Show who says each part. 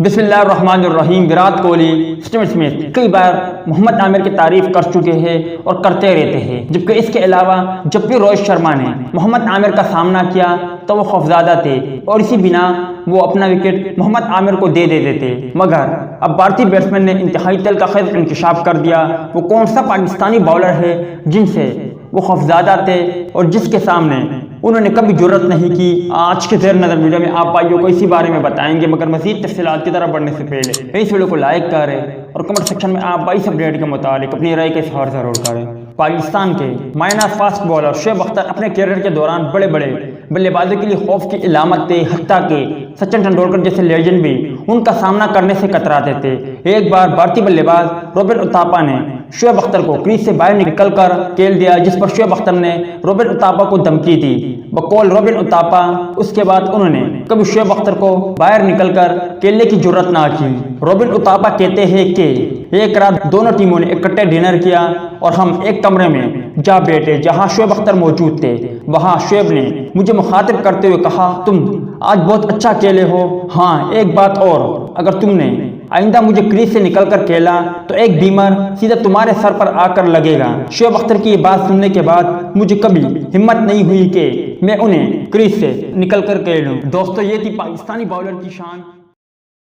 Speaker 1: بسم اللہ الرحمن الرحیم۔ وراٹ کوہلی، اسٹیو اسمتھ کئی بار محمد عامر کی تعریف کر چکے ہیں اور کرتے رہتے ہیں، جبکہ اس کے علاوہ جب بھی روہت شرما نے محمد عامر کا سامنا کیا تو وہ خوفزدہ تھے اور اسی بنا وہ اپنا وکٹ محمد عامر کو دے دیتے تھے۔ مگر اب بھارتی بیٹسمین نے انتہائی دل کا خیز انکشاف کر دیا۔ وہ کون سا پاکستانی باؤلر ہے جن سے وہ خوفزدہ تھے اور جس کے سامنے انہوں نے کبھی جرت نہیں کی؟ آج کے زیر نظر ویڈیو میں آپ بھائیوں کو اسی بارے میں بتائیں گے، مگر مزید تفصیلات کی طرف بڑھنے سے پہلے اس ویڈیو کو لائک کریں اور کمنٹ سیکشن میں آپ بھائی سب ریٹ کے متعلق اپنی رائے کا اظہار ضرور کریں۔ پاکستان کے مایہ فاسٹ بالر شعیب اختر اپنے کیریئر کے دوران بڑے بڑے بلے بازوں کے لیے خوف کی علامت تھے، حتیٰ کہ سچن ٹنڈولکر جیسے لیجنڈ بھی ان کا سامنا کرنے سے کتراتے تھے۔ ایک بار بھارتی بلے باز رابن اتھاپا نے شعیب اختر کو کریز سے باہر نکل کر کھیل دیا، جس پر شعیب اختر نے رابن اتھاپا کو دھمکی دی۔ بقول رابن اتھاپا اس کے بعد انہوں نے کبھی شعیب اختر کو باہر نکل کر کھیلنے کی جرت نہ کی۔ رابن اتھاپا کہتے ہیں کہ ایک رات دونوں ٹیموں نے اکٹھے ڈنر کیا اور ہم ایک کمرے میں جا بیٹھے جہاں شعیب اختر موجود تھے۔ وہاں شعیب نے مجھے مخاطب کرتے ہوئے کہا، تم آج بہت اچھا کھیلے ہو، ہاں ایک بات اور، اگر تم نے آئندہ مجھے کریز سے نکل کر کھیلا تو ایک بیمر سیدھا تمہارے سر پر آ کر لگے گا۔ شعیب اختر کی یہ بات سننے کے بعد مجھے کبھی ہمت نہیں ہوئی کہ میں انہیں کریز سے نکل کر کھیلوں۔ دوستو، یہ تھی پاکستانی باؤلر کی شان۔